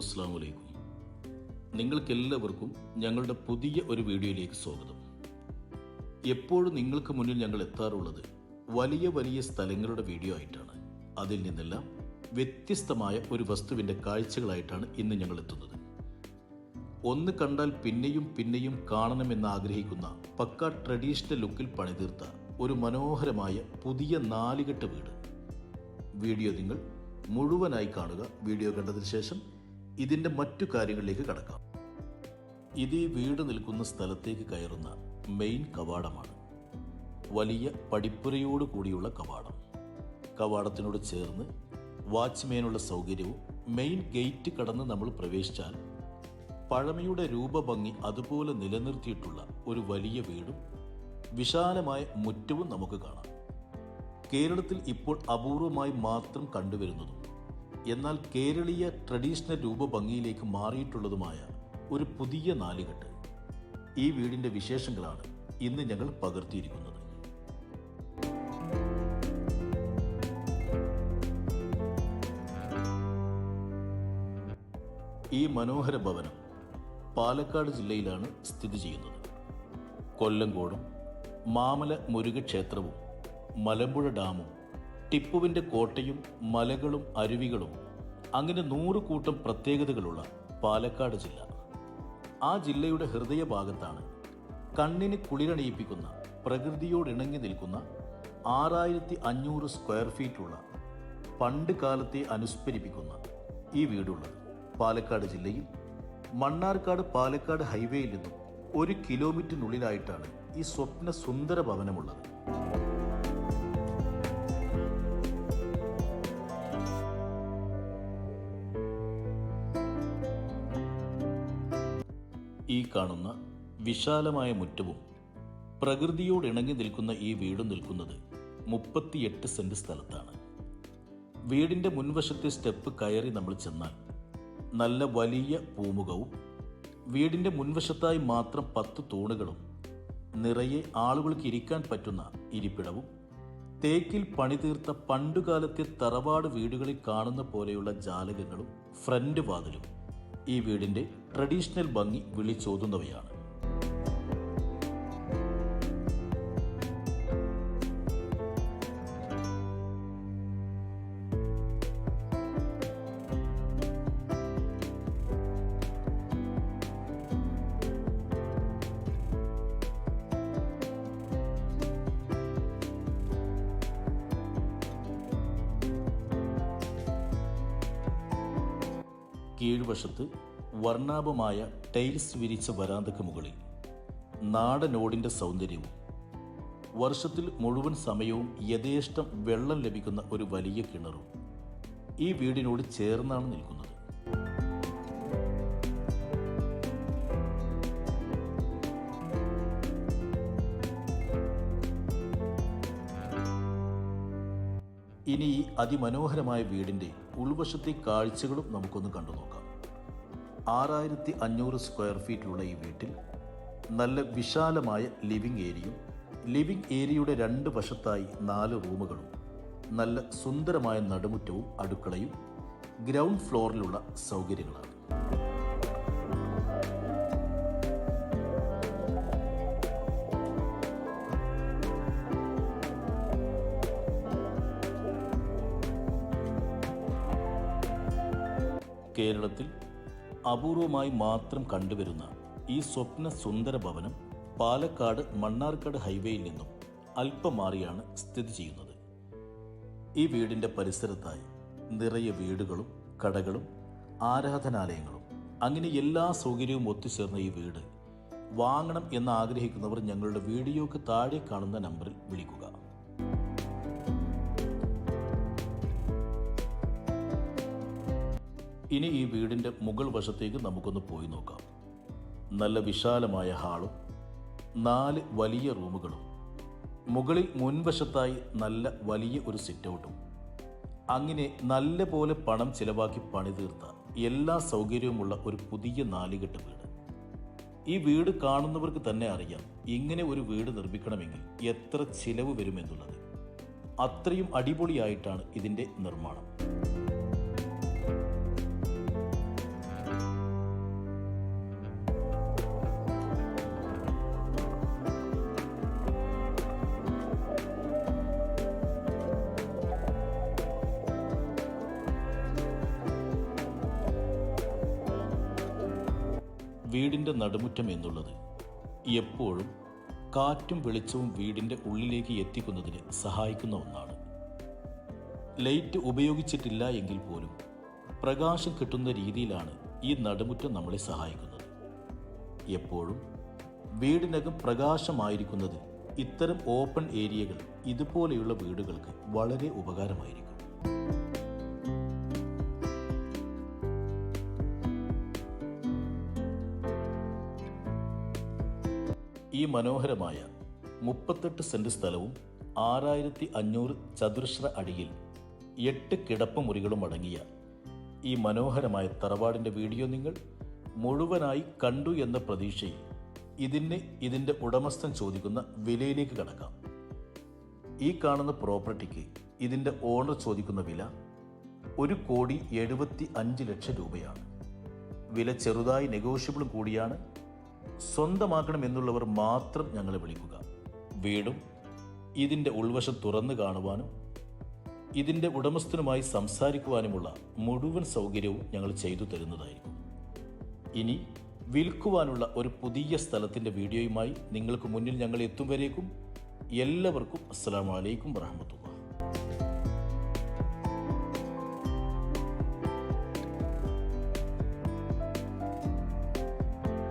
അസ്സലാമു അലൈക്കും. നിങ്ങൾക്കെല്ലാവർക്കും ഞങ്ങളുടെ പുതിയ ഒരു വീഡിയോയിലേക്ക് സ്വാഗതം. എപ്പോഴും നിങ്ങൾക്ക് മുന്നിൽ ഞങ്ങൾ എത്താറുള്ളത് വലിയ വലിയ സ്ഥലങ്ങളുടെ വീഡിയോ ആയിട്ടാണ്. അതിൽ നിന്നെല്ലാം വ്യത്യസ്തമായ ഒരു വസ്തുവിൻ്റെ കാഴ്ചകളായിട്ടാണ് ഇന്ന് ഞങ്ങൾ എത്തുന്നത്. ഒന്ന് കണ്ടാൽ പിന്നെയും പിന്നെയും കാണണമെന്ന് ആഗ്രഹിക്കുന്ന പക്ക ട്രഡീഷണൽ ലുക്കിൽ പണിതീർത്ത ഒരു മനോഹരമായ പുതിയ നാലുകെട്ട് വീട്. വീഡിയോ നിങ്ങൾ മുഴുവനായി കാണുക. വീഡിയോ കണ്ടതിന് ശേഷം ഇതിൻ്റെ മറ്റു കാര്യങ്ങളിലേക്ക് കടക്കാം. ഇത് ഈ വീട് നിൽക്കുന്ന സ്ഥലത്തേക്ക് കയറുന്ന മെയിൻ കവാടമാണ്. വലിയ പടിപ്പുരയോട് കൂടിയുള്ള കവാടം. കവാടത്തിനോട് ചേർന്ന് വാച്ച്മാനുള്ള സൗകര്യവും മെയിൻ ഗേറ്റ് കടന്ന് നമ്മൾ പ്രവേശിച്ചാൽ പഴമയുടെ രൂപഭംഗി അതുപോലെ നിലനിർത്തിയിട്ടുള്ള ഒരു വലിയ വീടും വിശാലമായ മുറ്റവും നമുക്ക് കാണാം. കേരളത്തിൽ ഇപ്പോൾ അപൂർവമായി മാത്രം കണ്ടുവരുന്നതും എന്നാൽ കേരളീയ ട്രഡീഷണൽ രൂപഭംഗിയിലേക്ക് മാറിയിട്ടുള്ളതുമായ ഒരു പുതിയ നാലുകെട്ട്. ഈ വീടിൻ്റെ വിശേഷങ്ങളാണ് ഇന്ന് ഞങ്ങൾ പകർത്തിയിരിക്കുന്നത്. ഈ മനോഹര ഭവനം പാലക്കാട് ജില്ലയിലാണ് സ്ഥിതി ചെയ്യുന്നത്. കൊല്ലങ്കോടും മാമല മുരുകക്ഷേത്രവും മലമ്പുഴ ഡാമും ടിപ്പുവിൻ്റെ കോട്ടയും മലകളും അരുവികളും അങ്ങനെ 100 കൂട്ടം പ്രത്യേകതകളുള്ള പാലക്കാട് ജില്ല. ആ ജില്ലയുടെ ഹൃദയഭാഗത്താണ് കണ്ണിന് കുളിരണിയിപ്പിക്കുന്ന പ്രകൃതിയോടിണങ്ങി നിൽക്കുന്ന 6500 സ്ക്വയർ ഫീറ്റുള്ള പണ്ട് കാലത്തെ അനുസ്മരിപ്പിക്കുന്ന ഈ വീടുള്ളത്. പാലക്കാട് ജില്ലയിൽ മണ്ണാർക്കാട് പാലക്കാട് ഹൈവേയിൽ നിന്നും 1 കിലോമീറ്ററിനുള്ളിലായിട്ടാണ് ഈ സ്വപ്ന സുന്ദര ഭവനമുള്ളത്. ഈ കാണുന്ന വിശാലമായ മുറ്റവും പ്രകൃതിയോടിണങ്ങി നിൽക്കുന്ന ഈ വീടും നിൽക്കുന്നത് 38 സെന്റ് സ്ഥലത്താണ്. വീടിൻ്റെ മുൻവശത്തെ സ്റ്റെപ്പ് കയറി നമ്മൾ ചെന്നാൽ നല്ല വലിയ പൂമുഖവും വീടിൻ്റെ മുൻവശത്തായി മാത്രം 10 തൂണുകളും നിറയെ ആളുകൾക്ക് ഇരിക്കാൻ പറ്റുന്ന ഇരിപ്പിടവും തേക്കിൽ പണിതീർത്ത പണ്ടുകാലത്തെ തറവാട് വീടുകളിൽ കാണുന്ന പോലെയുള്ള ജാലകങ്ങളും ഫ്രണ്ട് വാതിലും ഈ വീടിൻ്റെ ട്രഡീഷണൽ ഭംഗി വിളിച്ചോതുന്നവയാണ്. കീഴ്വശത്ത് വർണ്ണാഭമായ ടൈൽസ് വിരിച്ച വരാന്തയ്ക്ക് മുകളിൽ നാടനോടിൻ്റെ സൗന്ദര്യവും വർഷത്തിൽ മുഴുവൻ സമയവും യഥേഷ്ടം വെള്ളം ലഭിക്കുന്ന ഒരു വലിയ കിണറും ഈ വീടിനോട് ചേർന്നാണ് നിൽക്കുന്നത്. ഇനി ഈ അതിമനോഹരമായ വീടിൻ്റെ ഉൾവശത്തെ കാഴ്ചകളും നമുക്കൊന്ന് കണ്ടു നോക്കാം. 6500 സ്ക്വയർ ഫീറ്റിലുള്ള ഈ വീട്ടിൽ നല്ല വിശാലമായ ലിവിംഗ് ഏരിയയും ലിവിംഗ് ഏരിയയുടെ 2 വശത്തായി 4 റൂമുകളും നല്ല സുന്ദരമായ നടുമുറ്റവും അടുക്കളയും ഗ്രൗണ്ട് ഫ്ലോറിലുള്ള സൗകര്യങ്ങളാണ്. കേരളത്തിൽ അപൂർവമായി മാത്രം കണ്ടുവരുന്ന ഈ സ്വപ്ന സുന്ദര ഭവനം പാലക്കാട് മണ്ണാർക്കാട് ഹൈവേയിൽ നിന്നും അല്പം മാറിയാണ് സ്ഥിതി ചെയ്യുന്നത്. ഈ വീടിൻ്റെ പരിസരത്തായി നിറയെ വീടുകളും കടകളും ആരാധനാലയങ്ങളും അങ്ങനെ എല്ലാ സൗകര്യവും ഒത്തുചേർന്ന ഈ വീട് വാങ്ങണം എന്ന് ആഗ്രഹിക്കുന്നവർ ഞങ്ങളുടെ വീഡിയോക്ക് താഴെ കാണുന്ന നമ്പറിൽ വിളിക്കുക. ഇനി ഈ വീടിൻ്റെ മുകൾ വശത്തേക്ക് നമുക്കൊന്ന് പോയി നോക്കാം. നല്ല വിശാലമായ ഹാളും 4 വലിയ റൂമുകളും മുകളിൽ മുൻവശത്തായി നല്ല വലിയ ഒരു സിറ്റൗട്ടും അങ്ങനെ നല്ല പോലെ പണം ചിലവാക്കി പണിതീർത്ത എല്ലാ സൗകര്യവുമുള്ള ഒരു പുതിയ നാലുകെട്ട് വീട്. ഈ വീട് കാണുന്നവർക്ക് തന്നെ അറിയാം ഇങ്ങനെ ഒരു വീട് നിർമ്മിക്കണമെങ്കിൽ എത്ര ചിലവ് വരുമെന്നുള്ളത്. അത്രയും അടിപൊളിയായിട്ടാണ് ഇതിൻ്റെ നിർമ്മാണം. വീടിൻ്റെ നടുമുറ്റം എന്നുള്ളത് എപ്പോഴും കാറ്റും വെളിച്ചവും വീടിൻ്റെ ഉള്ളിലേക്ക് എത്തിക്കുന്നതിന് സഹായിക്കുന്ന ഒന്നാണ്. ലൈറ്റ് ഉപയോഗിച്ചിട്ടില്ല എങ്കിൽ പോലും പ്രകാശം കിട്ടുന്ന രീതിയിലാണ് ഈ നടുമുറ്റം നമ്മളെ സഹായിക്കുന്നത്. എപ്പോഴും വീടിനകം പ്രകാശമായിരിക്കുന്നത് ഇത്തരം ഓപ്പൺ ഏരിയകൾ ഇതുപോലെയുള്ള വീടുകൾക്ക് വളരെ ഉപകാരമായിരിക്കും. ഈ മനോഹരമായ 38 സെന്റ് സ്ഥലവും 6500 ചതുരശ്ര അടിയിൽ 8 കിടപ്പുമുറികളും അടങ്ങിയ ഈ മനോഹരമായ തറവാടിൻ്റെ വീഡിയോ നിങ്ങൾ മുഴുവനായി കണ്ടു എന്ന പ്രതീക്ഷയിൽ ഇതിൻ്റെ ഉടമസ്ഥൻ ചോദിക്കുന്ന വിലയിലേക്ക് കടക്കാം. ഈ കാണുന്ന പ്രോപ്പർട്ടിക്ക് ഇതിൻ്റെ ഓണർ ചോദിക്കുന്ന വില 1,75,00,000 രൂപയാണ്. വില ചെറുതായി നെഗോഷ്യബിളും കൂടിയാണ്. സ്വന്തമാക്കണമെന്നുള്ളവർ മാത്രം ഞങ്ങളെ വിളിക്കുക. വീടും ഇതിൻ്റെ ഉൾവശം തുറന്നു കാണുവാനും ഇതിൻ്റെ ഉടമസ്ഥനുമായി സംസാരിക്കുവാനുമുള്ള മുഴുവൻ സൗകര്യവും ഞങ്ങൾ ചെയ്തു തരുന്നതായിരിക്കും. ഇനി വിൽക്കുവാനുള്ള ഒരു പുതിയ സ്ഥലത്തിൻ്റെ വീഡിയോയുമായി നിങ്ങൾക്ക് മുന്നിൽ ഞങ്ങൾ എത്തും വരേക്കും എല്ലാവർക്കും അസ്സലാമു അലൈക്കും വറഹ്മത്തുള്ളാഹി.